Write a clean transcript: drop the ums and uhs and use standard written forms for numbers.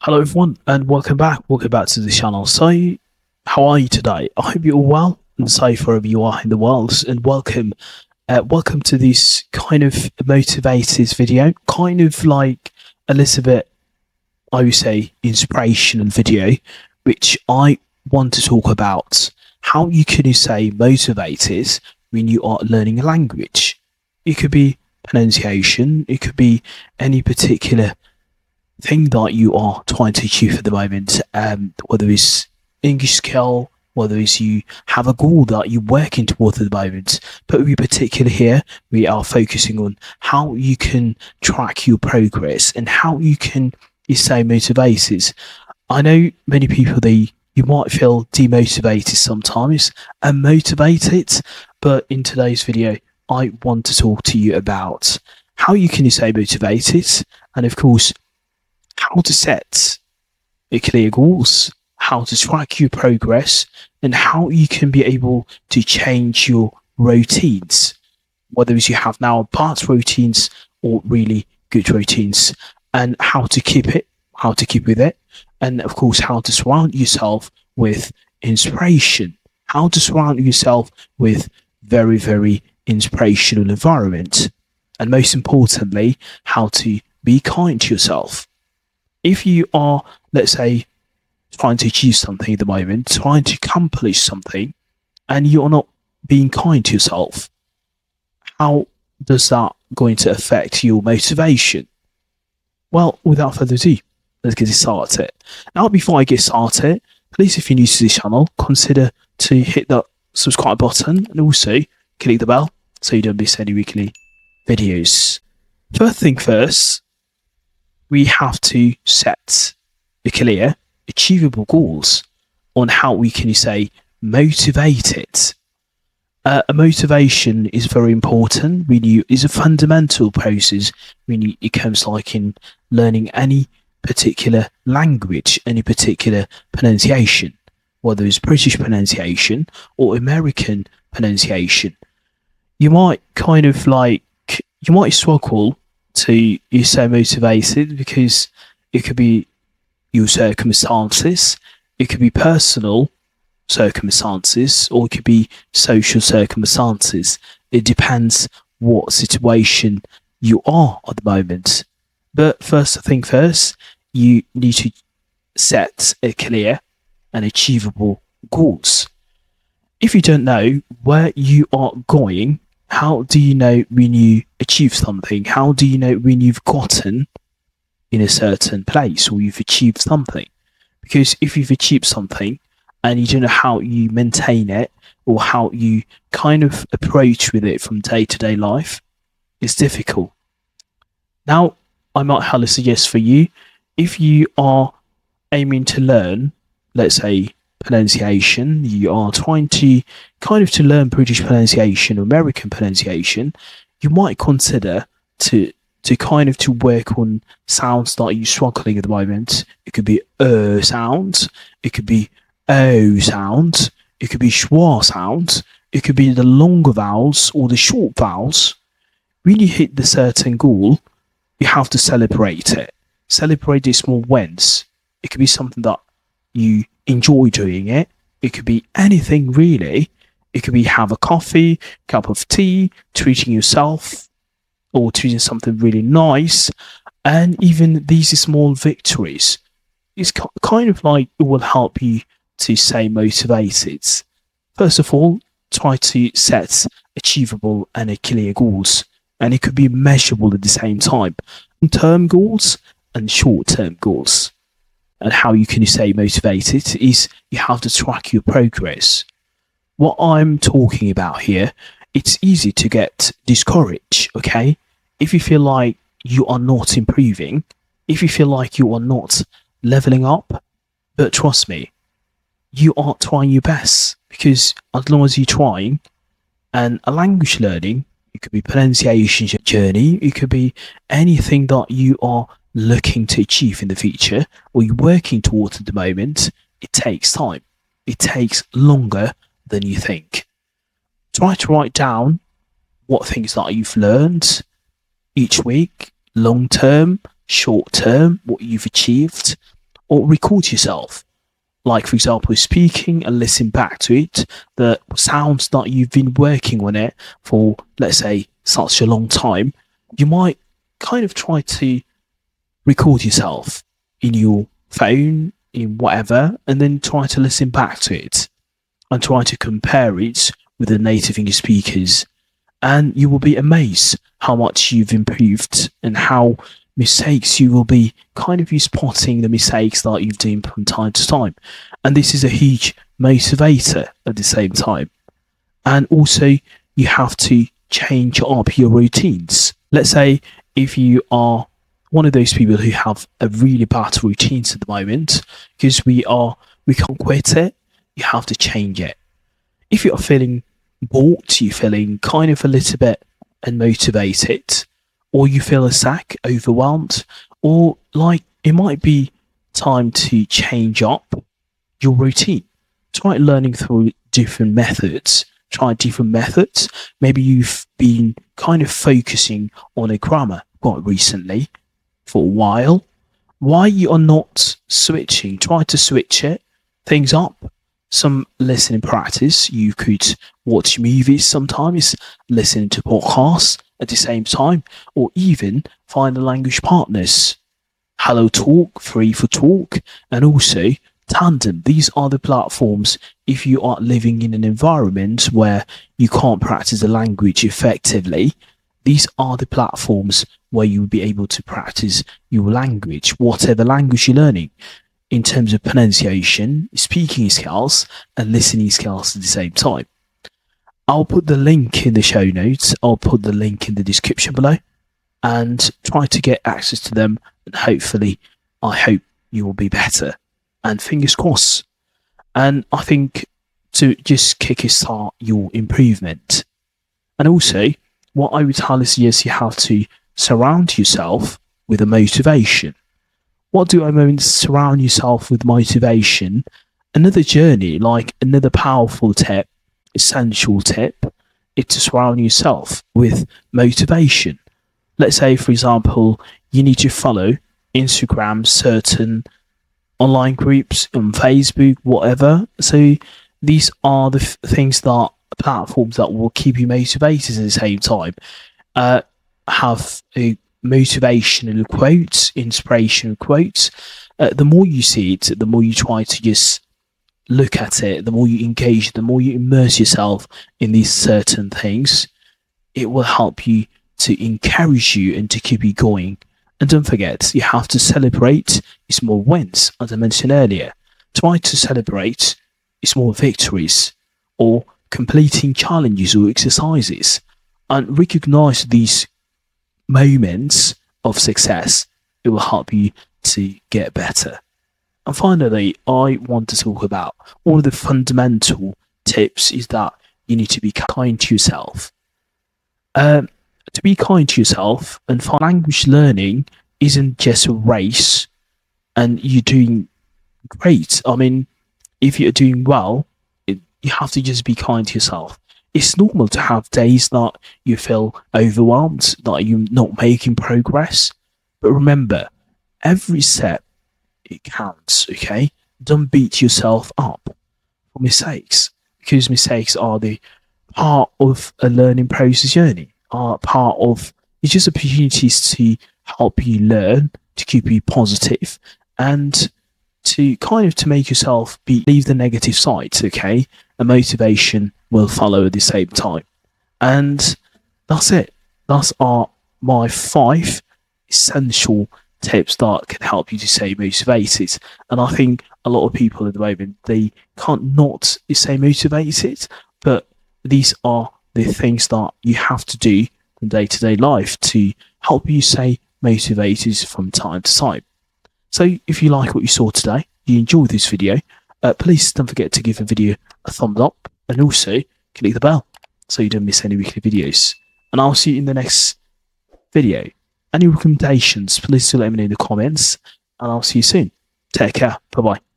Hello everyone and welcome back. Welcome back to the channel. So, how are you today? I hope you're all well and safe wherever you are in the world. And welcome to this kind of motivated video, kind of like a little bit, I would say, inspirational video, which I want to talk about how you can say motivated when you are learning a language. It could be pronunciation. It could be any particular thing that you are trying to achieve at the moment, whether it's English skill, whether it's you have a goal that you're working towards at the moment. But in particular here, we are focusing on how you can track your progress and how you can stay motivated. I know many people, you might feel demotivated sometimes and motivated, but in today's video, I want to talk to you about how you can stay motivated and of course how to set clear goals, how to track your progress, and how you can be able to change your routines, whether it's you have now part routines or really good routines, and how to keep with it, and of course, how to surround yourself with inspiration, how to surround yourself with very, very inspirational environment, and most importantly, how to be kind to yourself. If you are, let's say, trying to achieve something at the moment, trying to accomplish something, and you're not being kind to yourself, how does that going to affect your motivation? Well, without further ado, let's get started. Now, before I get started, please, if you're new to this channel, consider to hit that subscribe button and also click the bell so you don't miss any weekly videos. First thing first, we have to set the clear, achievable goals on how we can say motivated. A motivation is very important. Is a fundamental process when it comes like in learning any particular language, any particular pronunciation, whether it's British pronunciation or American pronunciation. You might struggle to you so motivated because it could be your circumstances, it could be personal circumstances, or it could be social circumstances. It depends what situation you are at the moment. But first thing first, you need to set a clear and achievable goals. If you don't know where you are going, how do you know when you achieve something? How do you know when you've gotten in a certain place or you've achieved something? Because if you've achieved something and you don't know how you maintain it or how you kind of approach with it from day-to-day life, it's difficult. Now, I might have a suggest for you. If you are aiming to learn, let's say, pronunciation, you are trying to learn British pronunciation or American pronunciation, you might consider to work on sounds that you're struggling at the moment. It could be sounds, it could be o sounds, it could be schwa sounds, it could be the longer vowels or the short vowels. When you hit the certain goal, you have to celebrate it. Celebrate the small wins. It could be something that you enjoy doing it. It could be anything really. It could be have a coffee, cup of tea, treating yourself, or treating something really nice. And even these small victories, it's kind of like it will help you to stay motivated. First of all, try to set achievable and clear goals. And it could be measurable at the same time. Long-term goals and short-term goals. And how you can stay motivated is you have to track your progress. What I'm talking about here, it's easy to get discouraged, okay? If you feel like you are not improving, if you feel like you are not leveling up, but trust me, you are trying your best, because as long as you're trying, and a language learning, it could be pronunciation journey, it could be anything that you are looking to achieve in the future or you're working towards at the moment, it takes time. It takes longer than you think. Try to write down what things that you've learned each week, long term, short term, what you've achieved. or record yourself. Like, for example, speaking and listen back to it, the sounds that you've been working on it for, let's say, such a long time. You might kind of try to record yourself in your phone, in whatever, and then try to listen back to it and try to compare it with the native English speakers. And you will be amazed how much you've improved and how mistakes you will be kind of you spotting the mistakes that you've done from time to time. And this is a huge motivator at the same time. And also, you have to change up your routines. Let's say if you are one of those people who have a really bad routines at the moment, because we can't quit it, you have to change it. If you're feeling bored, you're feeling kind of a little bit unmotivated, or you feel stuck, overwhelmed, or like it might be time to change up your routine. Try learning through different methods. Try different methods. Maybe you've been kind of focusing on a grammar quite recently for a while. Why you are not switching? Try to switch things up. Some listening practice. You could watch movies sometimes, listen to podcasts at the same time, or even find the language partners. Hello Talk, Free for Talk, and also Tandem. These are the platforms if you are living in an environment where you can't practice the language effectively. These are the platforms where you will be able to practice your language, whatever language you're learning, in terms of pronunciation, speaking skills, and listening skills at the same time. I'll put the link in the show notes. I'll put the link in the description below, and try to get access to them. And hopefully, I hope you will be better. And fingers crossed. And I think to just kickstart your improvement. And also, what I would tell is, yes, you have to surround yourself with a motivation. What do I mean? Surround yourself with motivation. Another journey, like another powerful tip, essential tip, is to surround yourself with motivation. Let's say, for example, you need to follow Instagram, certain online groups on Facebook, whatever. So these are the things that platforms that will keep you motivated at the same time. Have a motivational quotes, inspirational quotes. The more you see it, the more you try to just look at it, the more you engage, the more you immerse yourself in these certain things, it will help you to encourage you and to keep you going. And don't forget, you have to celebrate small wins, as I mentioned earlier. Try to celebrate small victories or completing challenges or exercises, and recognize these moments of success. It will help you to get better. And finally, I want to talk about one of the fundamental tips is that you need to be kind to yourself. To be kind to yourself and find language learning isn't just a race and you're doing great. I mean, if you're doing well, you have to just be kind to yourself. It's normal to have days that you feel overwhelmed, that you're not making progress. But remember, every step, it counts, okay? Don't beat yourself up for mistakes, because mistakes are the part of a learning process journey, are part of, it's just opportunities to help you learn, to keep you positive, and to kind of to make yourself leave the negative sides, okay? And motivation will follow at the same time. And that's it. Those are my 5 essential tips that can help you to stay motivated. And I think a lot of people at the moment, they can't not stay motivated, but these are the things that you have to do in day-to-day life to help you stay motivated from time to time. So if you like what you saw today, you enjoyed this video, please don't forget to give the video a thumbs up and also click the bell so you don't miss any weekly videos. And I'll see you in the next video. Any recommendations, please do let me know in the comments, and I'll see you soon. Take care. Bye-bye.